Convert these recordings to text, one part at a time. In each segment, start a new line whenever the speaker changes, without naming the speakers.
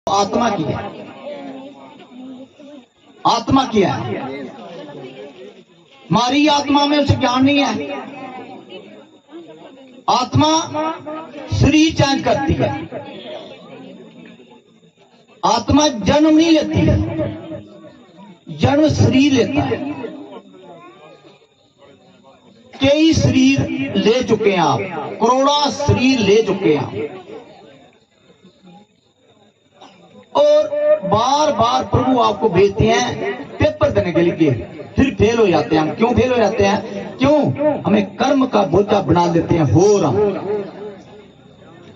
आत्मा की है, आत्मा की है। हमारी आत्मा में उसे ज्ञान नहीं है। आत्मा शरीर चेंज करती है, आत्मा जन्म नहीं लेती है, जन्म शरीर लेता है। कई शरीर ले चुके हैं आप, करोड़ों शरीर ले चुके हैं आप, और बार बार प्रभु आपको भेजते हैं पेपर देने के लिए, फिर फेल हो जाते हैं हम। क्यों फेल हो जाते हैं? क्यों? हमें कर्म का बोझा बना देते हैं हो रहा।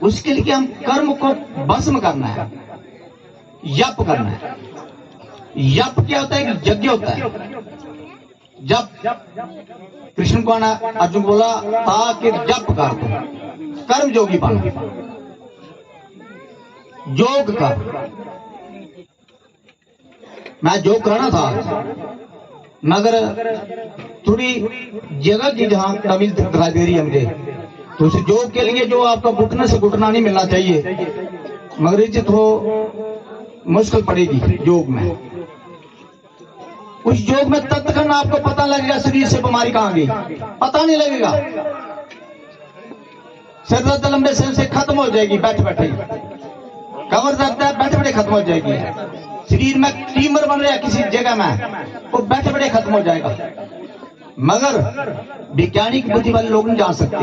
उसके लिए हम कर्म को भस्म करना है, यप करना है। यप क्या होता है? कि यज्ञ होता है। जब कृष्ण को आना अर्जुन बोला था कि जप कर दो, कर्म योगी बन, योग कर। मैं योग कराना था, मगर थोड़ी जगह की जहां कमी दिखाई दे रही है मुझे, तो उस योग के लिए जो आपका घुटने से घुटना नहीं मिलना चाहिए, मगर इसे तो मुश्किल पड़ेगी योग में। उस योग में तत्क्षण आपको पता लगेगा शरीर से बीमारी कहां गई, पता नहीं लगेगा। सिर दर्द लंबे समय से खत्म हो जाएगी, बैठे बैठे। कमर दर्द है, बैठे बैठे खत्म हो जाएगी। शरीर में ट्यूमर बन रहा है किसी जगह में, वो बैठे बैठे खत्म हो जाएगा। मगर वैज्ञानिक बुद्धि वाले लोग नहीं जान सकते।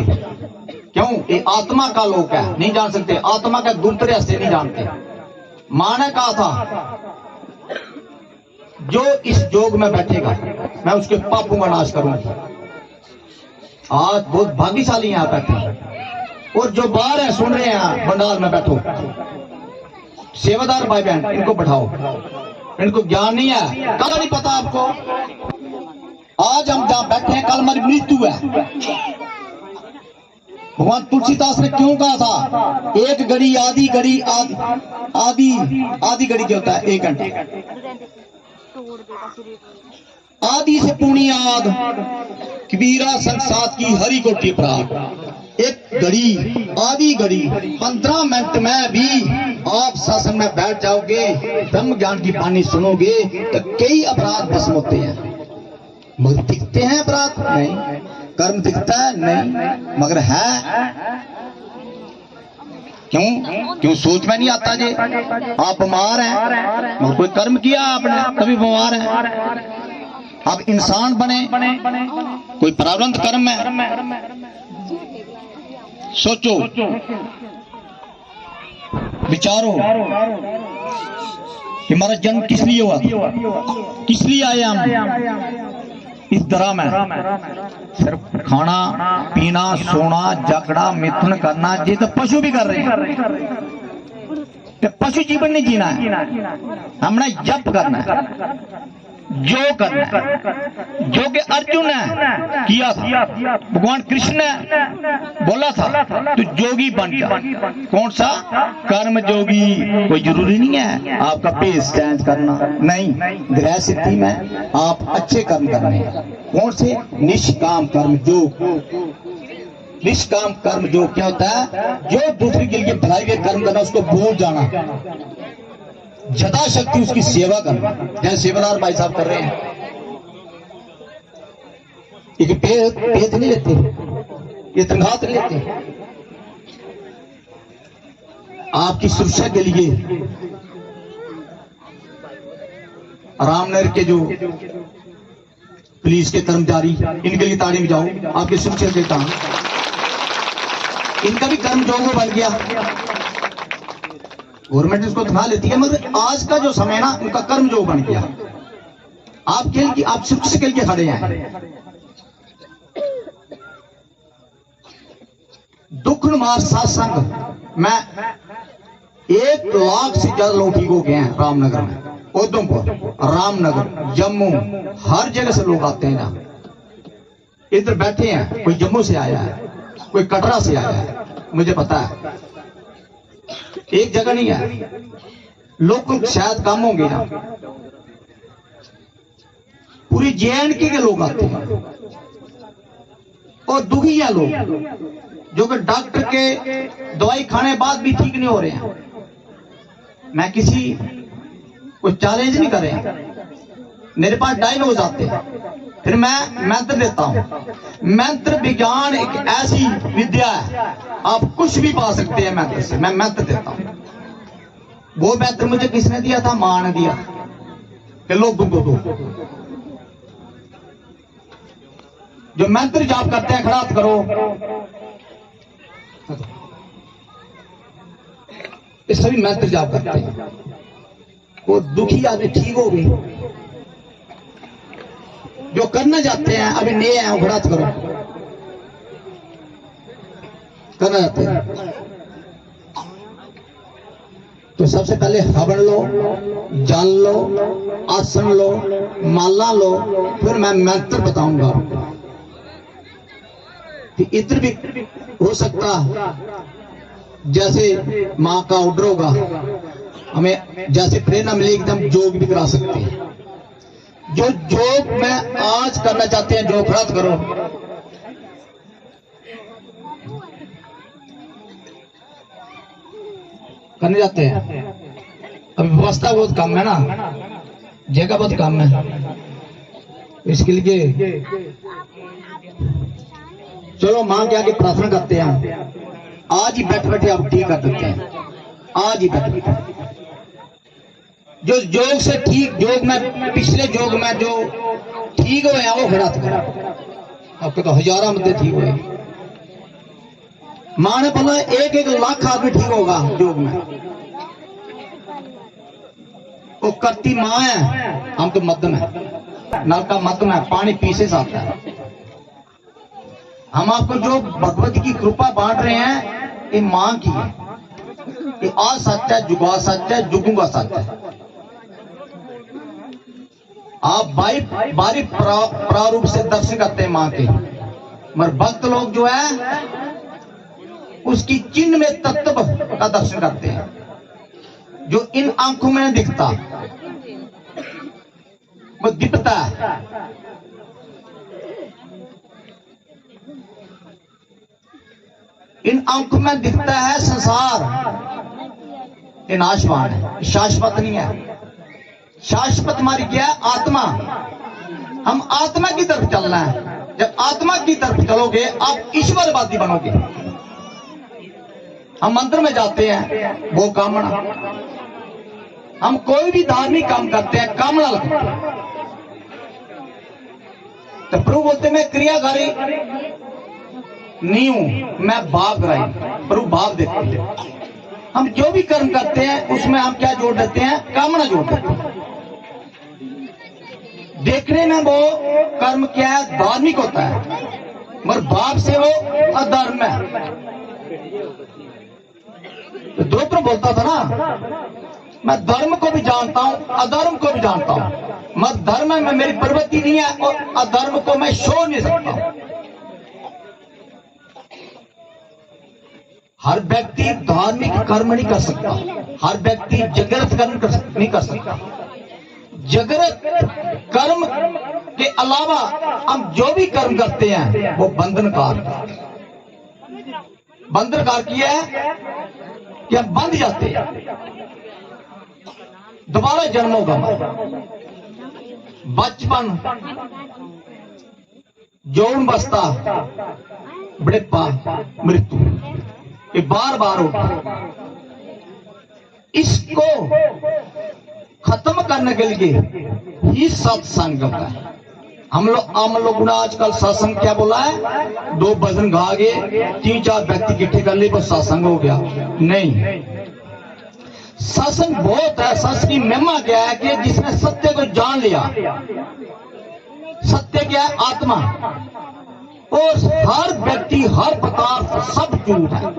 क्यों? ये आत्मा का लोक है, नहीं जान सकते। आत्मा का दूसरे से नहीं जानते। मां ने कहा था जो इस योग में बैठेगा मैं उसके पापों का नाश करूंगा। आज बहुत भाग्यशाली यहां बैठे, और जो बाहर है सुन रहे हैं बंडाल में बैठो, सेवादार भाई बहन, इनको बैठाओ। इनको ज्ञान नहीं है, कल नहीं पता आपको। आज हम जहां बैठे हैं, कल हमारी मृत्यु है। भगवान तुलसीदास ने क्यों कहा था एक घड़ी आधी घड़ी आधी आधी घड़ी क्या होता है? एक घंटे। आदि से पुणी आद कबीरा संसात की हरि को टिपराग। एक घड़ी आधी घड़ी 15 मिनट में भी आप शासन में बैठ जाओगे, ब्रह्म ज्ञान की वाणी सुनोगे, तो कई अपराध भस्म होते हैं। मगर दिखते हैं अपराध? नहीं। कर्म दिखता है? नहीं। मगर है क्यों? क्यों सोच में नहीं आता जी आप बीमार हैं, मगर कोई कर्म किया आपने तभी बीमार है। आप इंसान बने, कोई प्रारब्ध कर्म है। सोचो, विचारो कि हमारा जन्म किस लिए हुआ, किस लिए आए हम इस तरह में? सिर्फ खाना पीना सोना जागना मिथुन करना, ये तो पशु भी कर रहे हैं। पशु जीवन नहीं जीना है, हमने जप करना है, जो करना है, जो कि अर्जुन ने किया था। भगवान कृष्ण ने बोला था तू जोगी बन जा। कौन सा? कर्म जोगी। कोई जरूरी नहीं है आपका पेश चेंज करना, नहीं। गृह सिद्धि में आप अच्छे कर्म करने हैं। कौन से? निष्काम कर्म। जो निष्काम कर्म जो क्या होता है? जो दूसरे के लिए भलाई के कर्म करना, उसको भूल जाना, यथाशक्ति उसकी सेवा करना, जैसे सेवादार भाई साहब कर रहे हैं। एक पेट नहीं लेते, ये तनख्वाह नहीं लेते। आपकी सुरक्षा के लिए रामनगर के जो पुलिस के कर्मचारी, इनके लिए ताड़ी बजाओ, आपकी सुरक्षा देता हूं। इनका भी कर्म जोगो बन गया, गवर्नमेंट इसको तनख्वाह लेती है, मगर आज का जो समय ना उनका कर्म जो बन गया। आप सुरक्षा के लिए खड़े हैं। दुख मार सत्संग में 1 लाख से ज्यादा लोग ठीक हो गए हैं रामनगर में, उधमपुर, रामनगर, जम्मू, हर जगह से लोग आते हैं। ना इधर बैठे हैं, कोई जम्मू से आया है, कोई कटरा से आया है, मुझे पता है। एक जगह नहीं है, लोग शायद कम होंगे ना, पूरी JNK के लोग आते हैं। और दुखी है लोग, जो कि डॉक्टर के दवाई खाने बाद भी ठीक नहीं हो रहे हैं। मैं किसी को चैलेंज नहीं कर रहा, मेरे पास डायलॉग आते हैं, फिर मैं मंत्र देता हूं। मंत्र विज्ञान एक ऐसी विद्या है, आप कुछ भी पा सकते हैं मंत्र से। मैं मंत्र देता हूं। वो मंत्र मुझे किसने दिया था? मां ने दिया कि लोगों को दो। जो मंत्र जाप करते हैं, खड़ा हाथ करो, ये सभी मंत्र जाप करते हैं। वो दुखी आदमी ठीक हो गई। जो करना चाहते हैं, अभी नए हैं, खड़ा हाथ करो, करना चाहते हैं तो सबसे पहले हवन लो, जल लो, आसन लो, माला लो, फिर मैं मंत्र बताऊंगा। इत्र भी हो सकता जैसे मां का ऑर्डर होगा, हमें जैसे प्रेरणा मिले एकदम योग भी करा सकते हैं। जो योग मैं आज करना चाहते हैं, जो खड़ा करो, करने जाते हैं। अभी व्यवस्था बहुत कम है ना, जगह बहुत कम है, इसके लिए चलो मां के आगे प्रार्थना करते हैं। आज ही बैठ बैठे आप ठीक कर देते हैं, आज ही बैठ बैठे। जो योग से ठीक, योग में पिछले योग में जो ठीक हुए हैं वो खड़ा करो। आपके तो हजारों मुद्दे ठीक हुए। मां ने बोला 1-1 लाख आदमी ठीक होगा योग में। वो करती मां है, हम तो मध्यम है, नल का मध्यम है, पानी पीछे से आता है। हम आपको जो भगवत की कृपा बांट रहे हैं, ये मां की है। ये आज सच है, जुगा सच है, जुगूंगा सच है। आप बारी प्रारूप से दर्शन करते हैं मां के, मगर भक्त लोग जो है उसकी चिन्ह में तत्व का दर्शन करते हैं, जो इन आंखों में नहीं दिखता, वो दिखता है। इन आंखों में दिखता है संसार, ये नाशवान है, शाश्वत नहीं है। शाश्वत हमारी क्या है? आत्मा। हम आत्मा की तरफ चलना है। जब आत्मा की तरफ चलोगे, आप ईश्वरवादी बनोगे। हम मंदिर में जाते हैं, वो कामना। हम कोई भी धार्मिक काम करते हैं, कामना लगता है। तो प्रभु बोलते मैं क्रियाकारी नहीं हूं, मैं भाव कराई। प्रभु भाव देते हैं। हम जो भी कर्म करते हैं उसमें हम क्या जोड़ देते हैं? कामना जोड़ देते हैं। देखने में वो कर्म क्या है? धार्मिक होता है, मगर भाव से वो अधर्म है। तो द्रौपदी बोलता था ना, मैं धर्म को भी जानता हूं, अधर्म को भी जानता हूं, मगर धर्म में मेरी प्रवृत्ति नहीं है और अधर्म को मैं छोड़ नहीं सकता। हर व्यक्ति धार्मिक कर्म नहीं कर सकता, हर व्यक्ति जगरत कर्म नहीं कर सकता। जगरत कर्म के अलावा हम जो भी कर्म करते हैं वो बंधनकार किया है कि हम बंध जाते हैं। दोबारा जन्म होगा, बचपन, यौन अवस्था, बुढ़ापा, मृत्यु, ये बार बार होगा। इसको खत्म करने के लिए ही सत्संग होता है। हम लोग आजकल सत्संग क्या बोला है? 2 भजन गा गए, 3-4 व्यक्ति इकट्ठे कर लिए, बस सत्संग हो गया। नहीं, सत्संग बहुत है। सत्संग की महिमा क्या है कि जिसने सत्य को जान लिया। सत्य क्या है? आत्मा। और हर व्यक्ति, हर पदार्थ, सब झूठ है,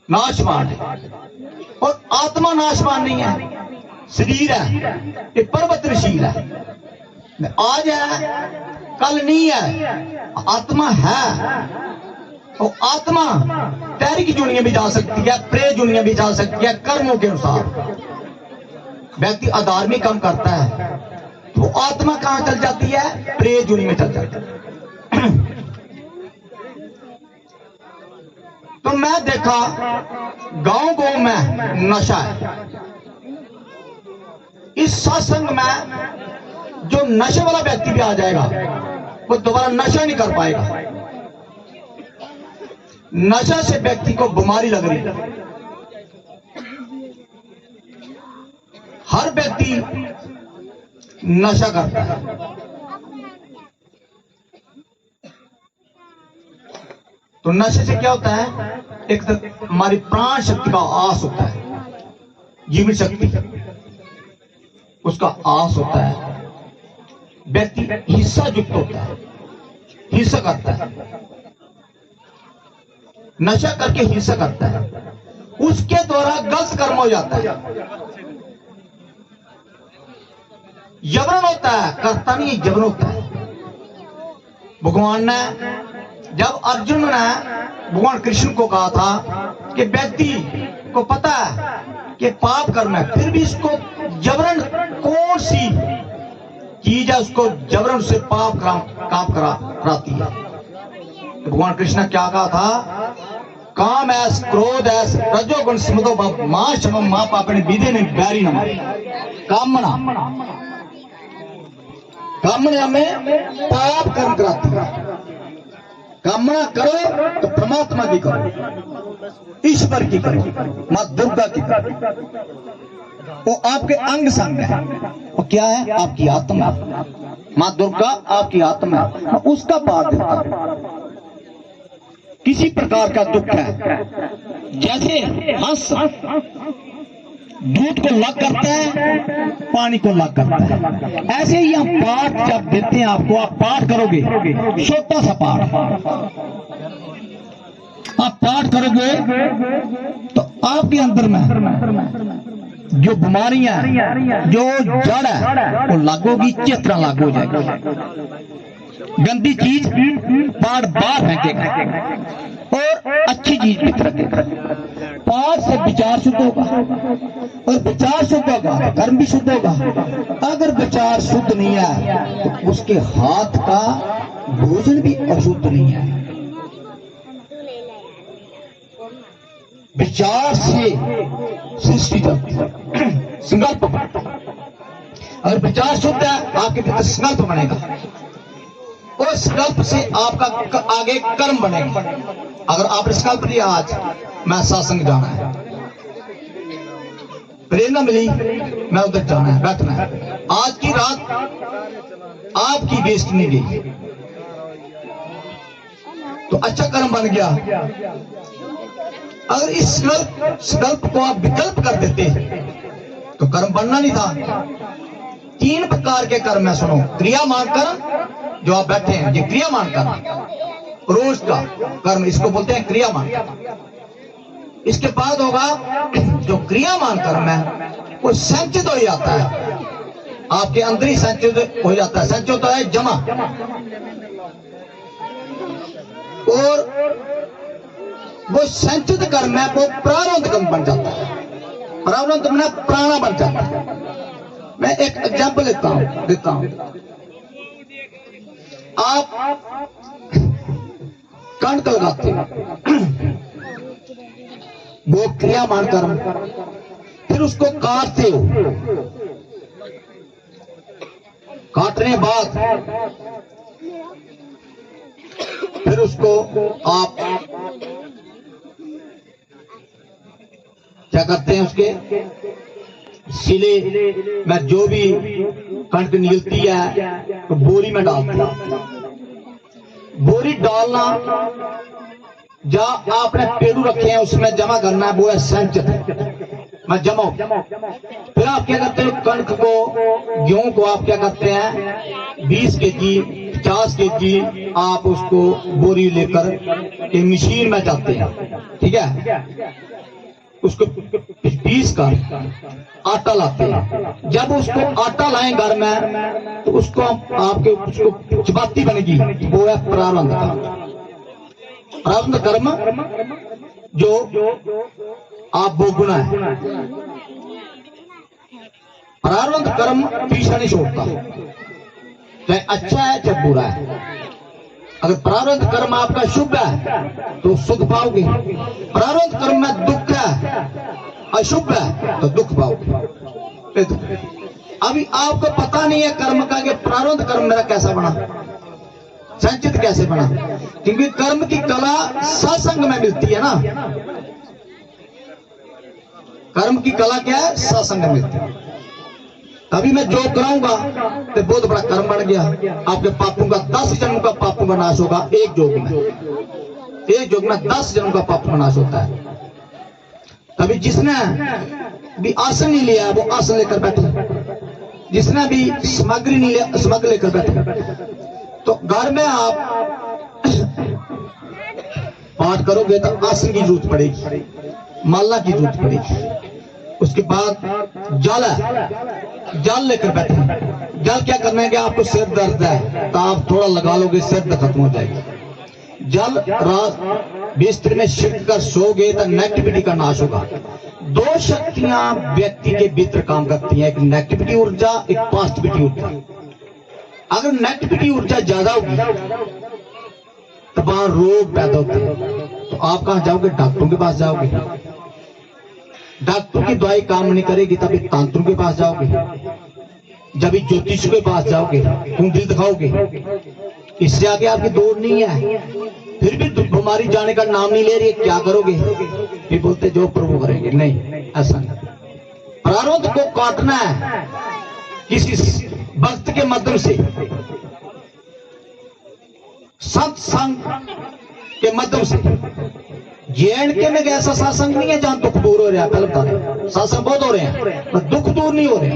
नाशवान है। और आत्मा नाशवान नहीं है, शरीर है, ये परिवर्तनशील है। आज है, कल नहीं है, आत्मा है। और आत्मा तैरिक दुनिया भी जा सकती है, प्रेत दुनिया भी जा सकती है, कर्मों के अनुसार। व्यक्ति अधार्मिक काम करता है तो आत्मा कहां चल जाती है? प्रेत दुनिया में चल जाती है। तो मैं देखा गांव गांव में नशा है। इस सत्संग में जो नशे वाला व्यक्ति भी आ जाएगा वो दोबारा नशा नहीं कर पाएगा। नशा से व्यक्ति को बीमारी लग रही है। हर व्यक्ति नशा करता है। तो नशे से क्या होता है? एक तो हमारी प्राण शक्ति का आस होता है, जीवन शक्ति उसका आस होता है। व्यक्ति हिस्सा युक्त होता है, हिस्सा करता है, नशा करके हिस्सा करता है, उसके द्वारा गलत कर्म हो जाता है। जबरन होता है, करता नहीं, जबरन होता है। भगवान ने जब अर्जुन ने भगवान कृष्ण को कहा था कि व्यक्ति को पता है कि पाप कर्म है, फिर भी इसको जबरन कौन सी चीज है उसको जबरन से पाप कराती है। तो भगवान कृष्ण ने क्या कहा था? काम ऐस, क्रोध ऐस, रजोगुण स्मृतो मां शमम मां पापने विधे ने बैरी नम। कामना हमें पाप कर्म कराती है। कामना करो तो परमात्मा की करो, ईश्वर की करो, मां दुर्गा की करो। वो आपके अंग संग है। वो क्या है? आपकी आत्मा। मां दुर्गा आपकी आत्मा, उसका पाप देता है। किसी प्रकार का दुख है, जैसे हंस दूध को लाग करता है, पानी को लाग करता है, ऐसे ही हम पाठ जब देते हैं आपको, आप पाठ करोगे, छोटा सा पाठ आप पाठ करोगे तो आपके अंदर में जो बीमारियां, जो जड़ है वो लागोगी, चित्रा लागू हो जाएगी। गंदी चीज पाठ बाहर फेंकेगा और अच्छी चीज भीतर रखेगा। पाठ से विचार शुद्ध होगा और विचार शुद्ध होगा, कर्म भी शुद्ध होगा। अगर विचार शुद्ध नहीं है तो उसके हाथ का भोजन भी अशुद्ध नहीं है। विचार से सृष्टि चलती है, संकल्प। अगर विचार शुद्ध है आपके भीतर संकल्प बनेगा और संकल्प से आपका आगे कर्म बनेगा। अगर आपने संकल्प लिया आज मैं सत्संग जाना है, प्रेरणा मिली मैं उधर जाना है, बैठना है, आज की रात आपकी वेस्ट नहीं गई तो अच्छा कर्म बन गया। अगर इस संकल्प को आप विकल्प कर देते तो कर्म बनना नहीं था। 3 प्रकार के कर्म है, सुनो। क्रियामान कर्म, जो आप बैठे हैं ये क्रियामान कर्म, रोज का कर्म, इसको बोलते हैं क्रियामान। इसके बाद होगा जो क्रियामान कर्म है वो संचित हो जाता है, आपके अंदर ही संचित हो जाता है। संचित होता है जमा, और वो संचित कर्म है वो प्रारब्ध कर्म बन जाता है। प्रारब्ध कर्म प्राणा बन जाता है। मैं एक एग्जाम्पल देता हूं। आप कणक लगाते हो, वो क्रियामान कर्म। फिर उसको काटते हो, काटने बाद फिर उसको आप क्या करते हैं? उसके सिले में जो भी कणक निकलती है तो बोरी में डालते हैं। बोरी डालना, जहां आपने पेड़ू रखे हैं उसमें जमा करना है, वो है संचित में जमा। फिर आप क्या करते हो? कणक को, गेहूं को आप क्या करते हैं? 20 केजी 50 केजी आप उसको बोरी लेकर एक मशीन में जाते हैं, ठीक है? उसको पीस कर आटा लाते हैं। जब उसको आटा लाएं घर में तो उसको आपके उसको चपाती बनेगी, वो है प्रारब्ध कर्म। प्रारब्ध कर्म जो आप भोगना है। प्रारब्ध कर्म पीछा नहीं छोड़ता, चाहे अच्छा है चाहे बुरा है। अगर प्रारब्ध कर्म आपका शुभ है तो सुख पाओगे, प्रारब्ध कर्म में दुख है, अशुभ है तो दुख पाओगे। अभी आपको पता नहीं है कर्म का कि प्रारब्ध कर्म मेरा कैसा बना, संचित कैसे बना, क्योंकि कर्म की कला सत्संग में मिलती है ना। कर्म की कला क्या है, सत्संग में मिलती है। अभी मैं जो कराऊंगा तो बहुत बड़ा कर्म बन गया, आपके पापों का 10 जन्म का पापों का नाश होगा एक योग में, एक योग में 10 जन्म का पापों का नाश होता है। अभी जिसने भी आसन नहीं लिया वो आसन लेकर बैठे, जिसने भी सामग्री नहीं लिया सामग्री लेकर बैठे। तो घर में आप पाठ करोगे तो आसन की जरूरत पड़ेगी, माला की जरूरत पड़ेगी। उसके बाद जल है, जल लेकर बैठे। जल क्या करना है कि आपको सिर दर्द है तो आप थोड़ा लगा लोगे, सिर दर्द खत्म हो जाएगी। जल रात बिस्तर में छिड़क कर सोगे तो नेगेटिविटी का नाश होगा। 2 शक्तियां व्यक्ति के भीतर काम करती हैं, एक नेगेटिविटी ऊर्जा, एक पॉजिटिविटी ऊर्जा। अगर नेगेटिविटी ऊर्जा ज्यादा होगी तो वहां रोग पैदा होते हैं। तो आप कहां जाओगे, डॉक्टरों के पास जाओगे। डॉक्टर की दवाई काम नहीं करेगी तभी तांत्रिक के पास जाओगे, जब ज्योतिष के पास जाओगे, कुंडली दिखाओगे। इससे आगे आपकी दौड़ नहीं है। फिर भी बीमारी जाने का नाम नहीं ले रही है, क्या करोगे? फिर बोलते जो प्रभु करेंगे। नहीं, ऐसा नहीं। प्रारब्ध को काटना है किसी भक्त के माध्यम से, सत्संग के माध्यम से। JNK में ऐसा सत्संग नहीं है जहां दुख दूर हो रहा है, पहले बता रहे, सत्संग बहुत हो रहे हैं पर दुख दूर नहीं हो रहे,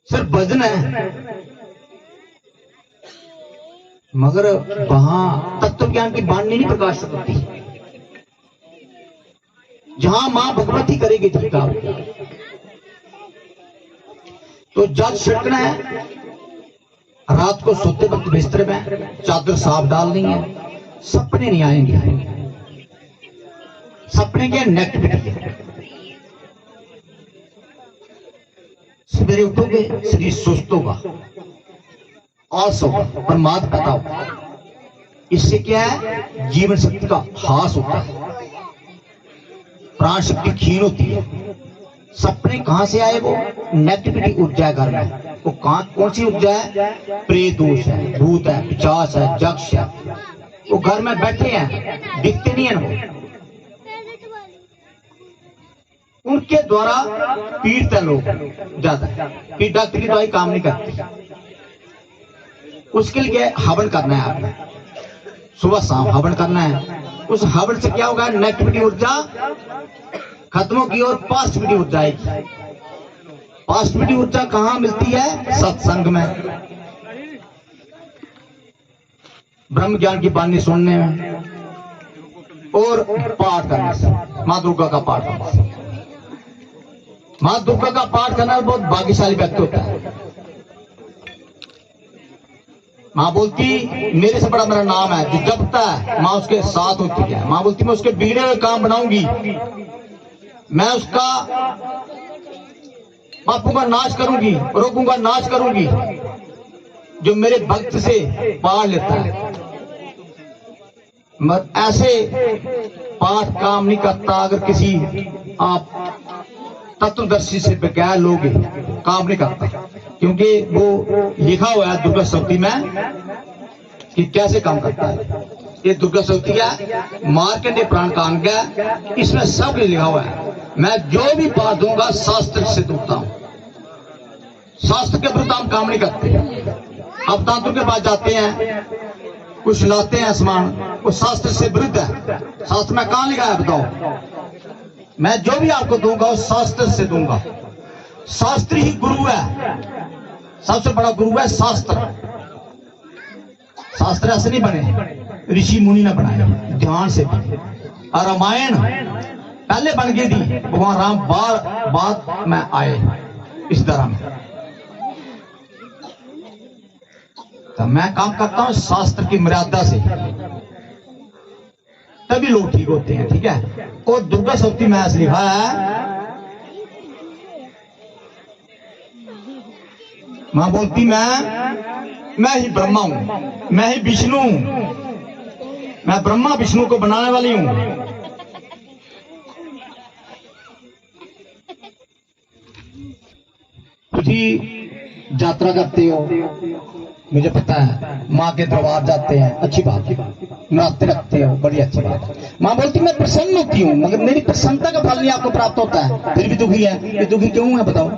सिर्फ भजन है। मगर वहां तत्व ज्ञान की वाणी नहीं प्रकाश करती। जहां मां भगवती करेगी झटका, तो जल छिड़कना है। रात को सोते वक्त बिस्तर में चादर साफ डालनी है। सपने नहीं आएंगे। सपने के नेगेटिविटी है। सवेरे उठोगे शरीर सुस्त होगा, आलस होगा, प्रमाद पैदा होगा। इससे क्या है, जीवन शक्ति का ह्रास होता है, प्राण शक्ति क्षीण होती है। सपने कहां से आए? वो नेगेटिविटी ऊर्जा है घर में। वो कौन सी ऊर्जा है? प्रेत दोष है, भूत है, पिशाच है, यक्ष है। वो घर में बैठे हैं, दिखते नहीं है वो, उनके द्वारा पीड़ित है लोग ज्यादा। फिर डॉक्टर की दवाई काम नहीं करती। उसके लिए हवन करना है आपने, सुबह शाम हवन करना है। उस हवन से क्या होगा, नेगेटिविटी ऊर्जा खत्म होगी और पॉजिटिविटी ऊर्जा आएगी। पॉजिटिविटी ऊर्जा कहां मिलती है? सत्संग में, ब्रह्म ज्ञान की वाणी सुनने में और पाठ करने से, मां दुर्गा का पाठ करने से। मां दुर्गा का पाठ करना बहुत भाग्यशाली व्यक्ति होता है। मां बोलती मेरे से बड़ा मेरा नाम है, जो जपता है मां उसके साथ होती है। मां बोलती मैं उसके बिगड़े हुए काम बनाऊंगी, मैं उसका पापों का नाश करूंगी, रोगों का नाश करूंगी, जो मेरे भक्त से पाठ लेता है। मगर ऐसे पाठ काम नहीं करता अगर किसी आप तत्वदर्शी से बगैर लोग काम नहीं करता, क्योंकि वो लिखा हुआ है दुर्गा शक्ति में कि कैसे काम करता है। ये दुर्गा शक्ति है, मार्कंडेय पुराण का अंग है, इसमें सब लिखा हुआ है। मैं जो भी बात दूंगा शास्त्र से दूंगा हूं, शास्त्र के विरुद्ध हम काम नहीं करते। अब तांत्रिक के पास जाते हैं, कुछ लाते हैं सामान, वो शास्त्र से विरुद्ध है। शास्त्र में कहां लिखा है बताओ? मैं जो भी आपको दूंगा वो शास्त्र से दूंगा। शास्त्र ही गुरु है, सबसे बड़ा गुरु है शास्त्र। शास्त्र ऐसे नहीं बने, ऋषि मुनि ने बनाए, ध्यान से बने। और रामायण पहले बन गई थी, भगवान राम बाद में आए इस तरह में। तो मैं काम करता हूं शास्त्र की मर्यादा से, तभी लोग ठीक होते हैं। ठीक है। और दुर्गा शक्ति में ऐसा लिखा है, मां बोलती मैं मैं ही ब्रह्मा हूं, मैं ही विष्णु हूं, मैं ब्रह्मा विष्णु को बनाने वाली हूं। जी यात्रा करते हो, मुझे पता है, माँ के दरबार जाते हैं, अच्छी बात है, नराते रखते हो, बड़ी अच्छी बात है। माँ बोलती मैं प्रसन्न होती हूँ, मगर मेरी प्रसन्नता का फल नहीं आपको प्राप्त होता है, फिर भी दुखी है। ये दुखी क्यों है बताओ?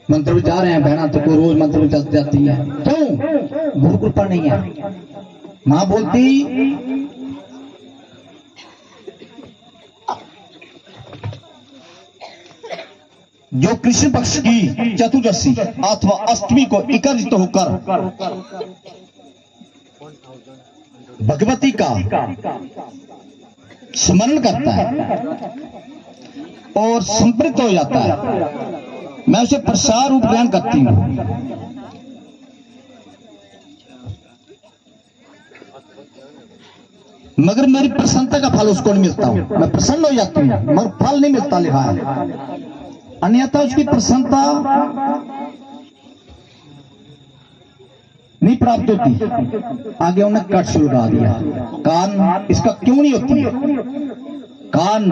मंत्र में जा रहे हैं बहना, तो कोई रोज मंत्र में जाती है, क्यों? गुरु कृपा नहीं है। माँ बोलती जो कृष्ण पक्ष की चतुर्दशी अथवा अष्टमी को एकत्रित होकर भगवती का स्मरण करता है और संपृक्त हो जाता है, मैं उसे प्रसाद रूप ग्रहण करती हूं। मगर मेरी प्रसन्नता का फल उसको नहीं मिलता हूं, मैं प्रसन्न हो जाती हूं मगर फल नहीं मिलता, लिखा है। अन्यथा उसकी प्रसन्नता नहीं प्राप्त होती। आगे उन्हें कट सुलगा दिया, कारण इसका क्यों नहीं होती है? कारण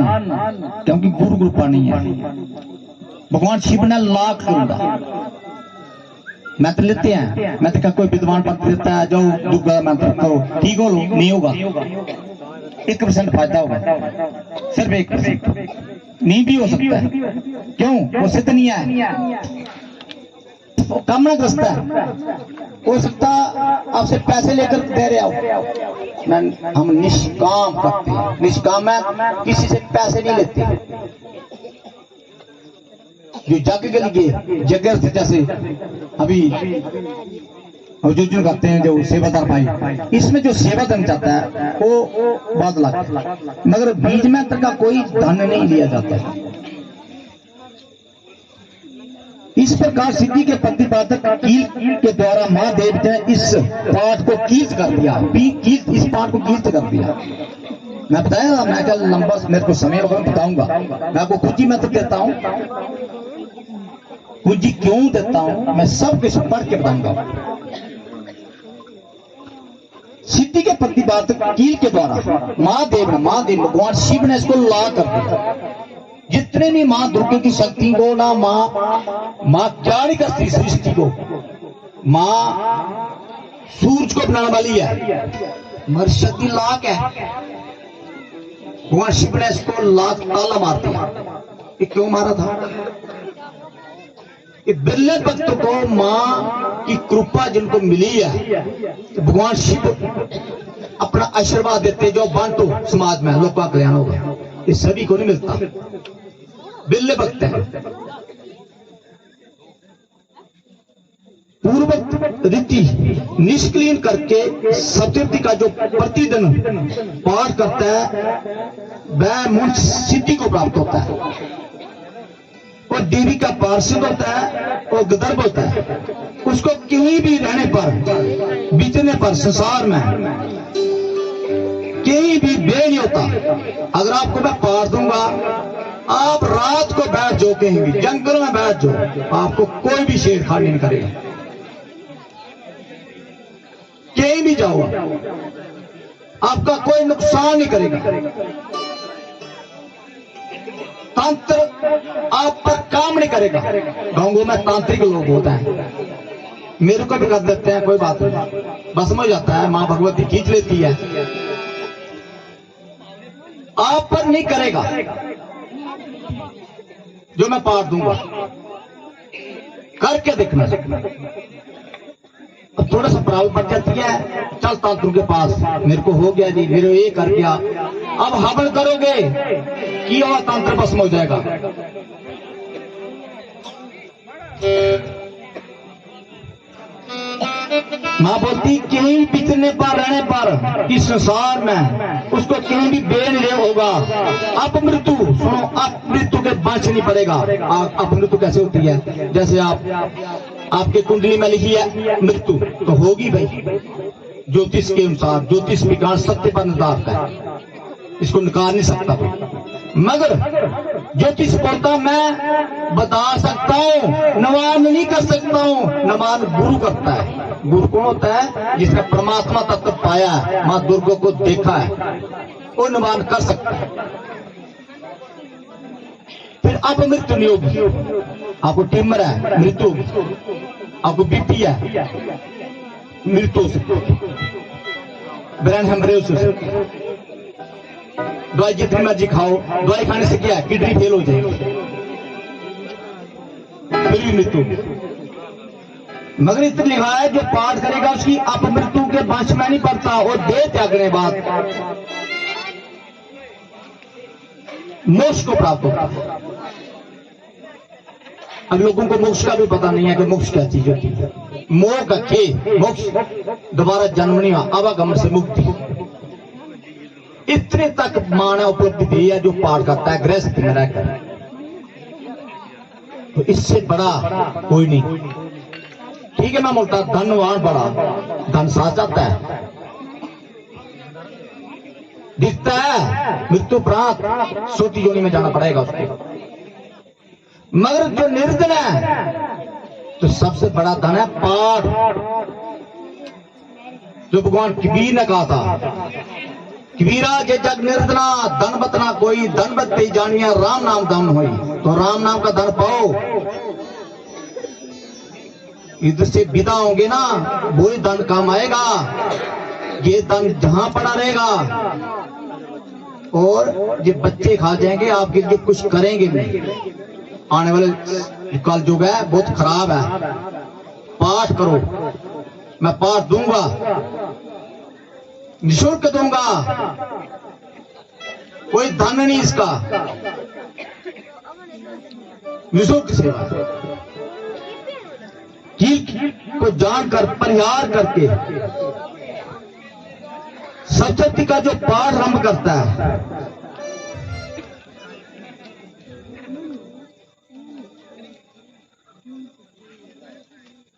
क्योंकि गुरु कृपा नहीं है। भगवान शिव ने लाख दूंगा, मैं तो लेते हैं, मैं तो कोई विद्वान पंथ देता है, जो दुर्गा मंत्र करो, ठीक हो, नहीं होगा, 1% फायदा होगा, सिर्फ 1%, नहीं भी हो सकता है। क्यों? वो सिद्ध नहीं है, वो कामनाग्रस्त है। हो सकता आपसे पैसे लेकर दे रहे हो, हम निष्काम करते हैं, निष्काम है, किसी से पैसे नहीं लेते। जो जग के लिए जगह जैसे अभी जो करते हैं, जो सेवादार भाई, इसमें जो सेवा धन जाता है वो बहुत लगता है, मगर बीज मंत्र का कोई धन नहीं लिया जाता है। इस प्रकार सिद्धि के प्रतिपादक कील के द्वारा महादेव ने इस पाठ को कीर्त कर दिया, इस पाठ को कीर्त कर दिया। मैं बताया, मैं कल लंबा मेरे को समय होगा बताऊंगा। मैं आपको कुछ ही मंत्र देता हूं, कुछ ही क्यों देता हूं, मैं सब कुछ पढ़ के बताऊंगा। सिद्धि के प्रतिपादक कील के द्वारा महादेव भगवान शिव ने इसको ला कर दिया। जितने भी माँ दुर्गा की शक्ति को ना माँ क्या नहीं करती सृष्टि को, माँ सूरज को बनाने वाली है, मगर शक्ति लाख है। भगवान शिव ने इसको लाख ताला मार दिया। ये क्यों मारा था? कि बिरले भक्त को मां की कृपा जिनको मिली है, तो भगवान शिव अपना आशीर्वाद देते, जो बांटो समाज में, लोग का कल्याण होगा। ये सभी को नहीं मिलता, बिरले भक्त है। पूर्व रीति निष्क्रिय करके सप्तती का जो प्रतिदिन पाठ करता है वह मुंश सिद्धि को प्राप्त होता है, और देवी का पार्षद होता है और गदर्भ होता है। उसको कहीं भी रहने पर, बीतने पर, संसार में कहीं भी बे नहीं होता। अगर आपको मैं पार दूंगा, आप रात को बैठ जाओ, कहीं भी जंगल में बैठ जाओ, आपको कोई भी छेड़खानी नहीं करेगा। कहीं भी जाओ, आपका कोई नुकसान नहीं करेगा। तंत्र आप पर काम नहीं करेगा। गांवों में तांत्रिक लोग होता है, मेरे को भी कर देते हैं, कोई बात नहीं, बस में जाता है, मां भगवती खींच लेती है, आप पर नहीं करेगा। जो मैं पाठ दूंगा करके देखना। अब थोड़ा सा प्रॉब्लम बढ़ जाती है, चल तांत्रिक के पास, मेरे को हो गया जी, मेरे ये कर गया, अब हवन करोगे कि और तंत्र भस्म हो जाएगा। मां बोलती कहीं बीतने पर, रहने पर इस संसार में उसको कहीं भी बे नहीं होगा। अब मृत्यु सुनो, अब मृत्यु के बच नहीं पड़ेगा। अब मृत्यु कैसे होती है? जैसे आपके कुंडली में लिखी है मृत्यु, तो होगी भाई, ज्योतिष के अनुसार, ज्योतिष विज्ञान सत्य पर निर्धारित है, इसको नकार नहीं सकता। मगर ज्योतिष बोलता मैं बता सकता हूं, नवान नहीं कर सकता हूं। नवान गुरु करता है। गुरु कौन होता है? जिसने परमात्मा तत्व पाया है, मां दुर्गा को देखा है, वो नवान कर सकता है। फिर आप मृत्यु नहीं होगी, आपको ट्यूमर है मृत्यु होगी, आपको बीपी है मृत्यु हो सकती, ब्रेन हेमरेज, दवाई जितनी मर्जी खाओ, दवाई खाने से क्या है? किडनी फेल हो जाएगी, फिर भी मृत्यु। मगर इतना लिखा है जो पाठ करेगा उसकी अपमृत्यु के वंश में नहीं पड़ता, और देह त्यागने बाद मोक्ष को प्राप्त होता है। अब लोगों को मोक्ष का भी पता नहीं है कि मोक्ष क्या चीज होती है। मोह का खे मोक्ष, दोबारा जन्म नहीं हुआ, आवागमन से मुक्ति, इतने तक मां ने उपलब्धि दी है जो पाठ करता है गृहस्थ में रहकर। तो इससे बड़ा कोई नहीं। ठीक है, मैं बोलता धनवान बड़ा, धन साथ जाता है, दिखता है, मृत्यु प्रांत सोती योनि में जाना पड़ेगा उसको। मगर जो निर्धन है, तो सबसे बड़ा धन है पाठ। जो भगवान कबीर ने कहा था, कबीरा जे जग निर्धना धन बतना कोई, धन बत्ती जानिया राम नाम धन होई। तो राम नाम का धन पाओ, इधर से विदा होंगे ना, वही धन काम आएगा। ये धन जहां पड़ा रहेगा, और ये बच्चे खा जाएंगे, आपके लिए कुछ करेंगे नहीं। आने वाले कल युग है बहुत खराब है। पाठ करो, मैं पाठ दूंगा, निःशुल्क दूंगा, कोई धन नहीं इसका, निःशुल्क सेवा को जानकर परिहार करके सप्तशती का जो पाठ आरंभ करता है,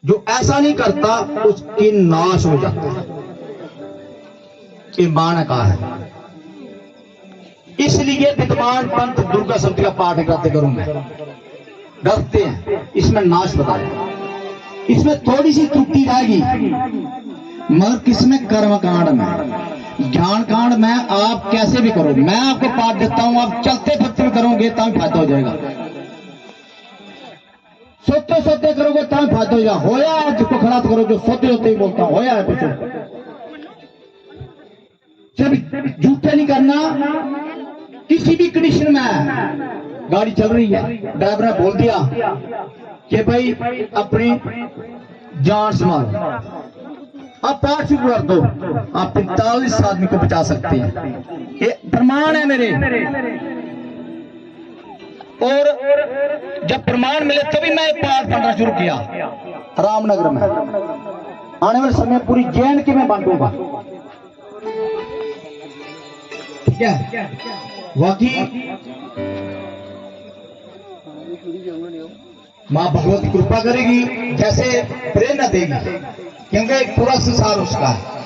जो ऐसा नहीं करता उसकी नाश हो जाता है। ये मां ने कहा है। इसलिए विद्वान पंथ दुर्गा सप्तशती का पाठ करते करूंगा, डरते हैं, इसमें नाश बताया। इसमें थोड़ी सी त्रुटि रहेगी, मगर किसमें? कर्म कांड में। ज्ञान कांड में आप कैसे भी करो, मैं आपको पाठ देता हूं, आप चलते फिरते करोगे तब फायदा हो जाएगा, सोते सोते करोगे तब फायदा हो जाएगा। होया है जिसको खड़ा करो, जो सोते होते ही बोलता हूं, होया है कुछ। जब झूठे नहीं करना, किसी भी कंडीशन में। गाड़ी चल रही है, ड्राइवर ने बोल दिया कि भाई अपनी जान संभालो, आप पाठ शुरू कर दो, आप 45 आदमी को बचा सकते हैं, ये प्रमाण है मेरे। और जब प्रमाण मिले तभी मैं पाठ पढ़ना शुरू किया रामनगर में। आने वाले समय पूरी जैन की मैं बांटूंगा, ठीक है? वाकई मां भगवती कृपा करेगी, जैसे प्रेरणा देगी, क्योंकि पूरा संसार उसका है।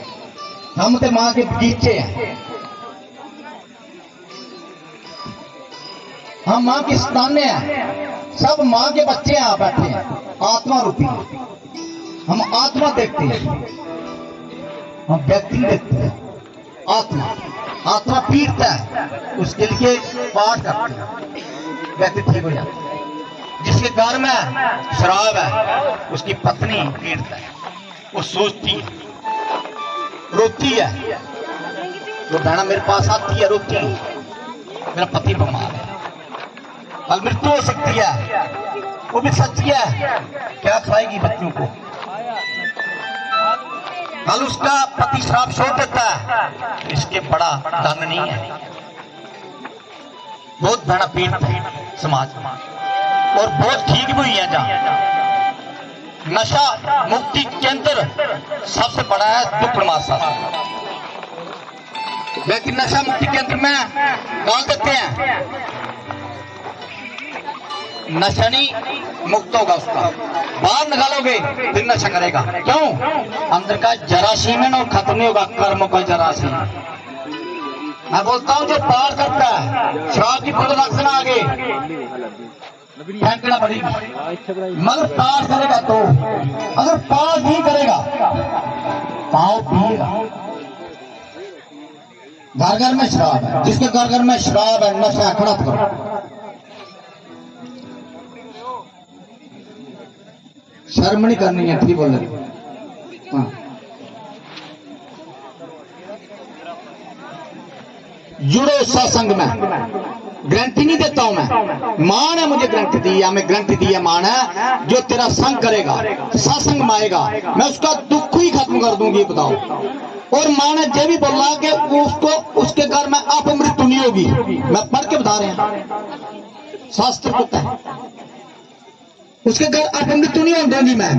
हम तो मां के बगीचे हैं, हम मां की संतानें हैं, सब मां के बच्चे यहाँ बैठे हैं, आत्मा रूपी। हम आत्मा देखते हैं, हम व्यक्ति देखते हैं। आत्मा पीड़ता है, उसके लिए पाठ करते हैं, व्यक्ति ठीक हो जाता है। जिसके घर में शराब है, उसकी पत्नी पीड़ता है, वो सोचती है, रोती है, वो बहना मेरे पास आती है, रोती है, मेरा पति बीमार है, कल मृत्यु हो सकती है, वो भी सच्ची है, क्या खाएगी बच्चों को? कल उसका पति शराब छोड़ देता है, इसके बड़ा धन नहीं है। बहुत बड़ा पीड़ित है समाज में, और बहुत ठीक भी हुई है। जहां नशा मुक्ति केंद्र सबसे बड़ा है दुर्गम शासन, लेकिन नशा मुक्ति केंद्र में डाल देते हैं, नशा नहीं मुक्त होगा उसका, बाहर निकालोगे फिर नशा करेगा। क्यों? अंदर का जरासीम है ना, खत्म नहीं होगा, कर्म का जरासीम। मैं बोलता हूँ जो पार करता है शराब की प्रोडक्शन आगे फेंकना पड़ेगी, मगर पार करेगा तो, अगर पार नहीं करेगा पाँव पिएगा। घर घर में शराब है, जिसके घर घर में शराब है नशा खड़ा करो। शर्म नहीं करनी है, ठीक बोल रहे। हाँ। जुड़ो सत्संग में, गारंटी नहीं देता हूं मैं, मां ने मुझे गारंटी दी है, मैं गारंटी दी है मां ने, जो तेरा संग करेगा सत्संग में आएगा मैं उसका दुख ही खत्म कर दूंगी, बताओ। और मां ने ये भी बोला कि उसको उसके घर में अपमृत्यु नहीं होगी, मैं पढ़ के बता रहे हैं शास्त्र को, उसके घर अपमृत्यु नहीं होने दूंगी मैं।